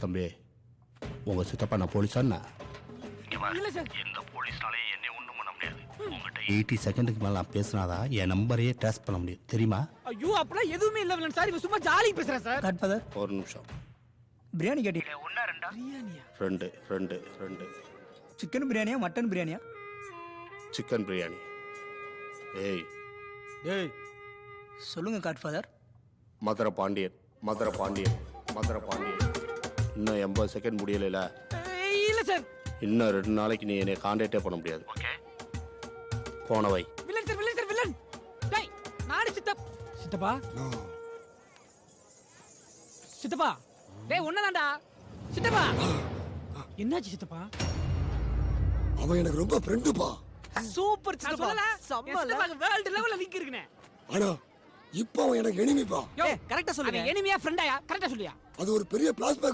தம்பி உங்க சித்தப்பா நான் போலீஸாண்ணா இல்ல சார். எந்த போலீஸ்னாலையும் என்ன ஒண்ணும் பண்ண முடியாது. உங்ககிட்ட 80 செகண்டுக்கு மேல நான் பேசினாதான் என் நம்பரையே ட்ரேஸ் பண்ண முடியும் தெரியுமா? ஐயோ அப்பலாம் எதுவுமே இல்ல வில்லன் சார். இவன் சும்மா ஜாலி பேசுறா சார். காட்ஃபாதர் ஒரு நிமிஷம். பிரியாணி கேட்டீங்க. ஒன்னா ரெண்டா பிரியாணியா? ரெண்டு ரெண்டு ரெண்டு சிக்கன் பிரியாணியா மட்டன் பிரியாணியா? சிக்கன் பிரியாணி. ஏய் ஏய் சொல்லுங்க காட்ஃபாதர். மதுரை பாண்டியன் மதுரை பாண்டியன் மதுரை பாண்டியன். இன்னும் 80 செகண்ட் முடியல. இல்ல சார். இன்னும் 2 நாளைக்கு நீ என்னை கான்டாக்டே பண்ண முடியாது. ஓகே போனவை villain sir villain sir villain. டேய் நானு சித்தப்பா. சித்தப்பா. டேய் ஒண்ணாதான்டா. சித்தப்பா. என்னாச்சு சித்தப்பா? அவன் எனக்கு ரொம்ப ஃப்ரெண்டுப்பா. சூப்பர் சித்தப்பா. சித்தப்பா வேர்ல்ட் லெவல்ல லிங்க் இருக்குனே. ஆனா இப்போ அவன் எனக்கு எனிமிப்பா. யோ கரெக்ட்டா சொல்லுங்க. எனிமியா ஃப்ரெண்டாயா? கரெக்ட்டா சொல்லியா? அது ஒரு பெரிய பிளாஸ்பேக்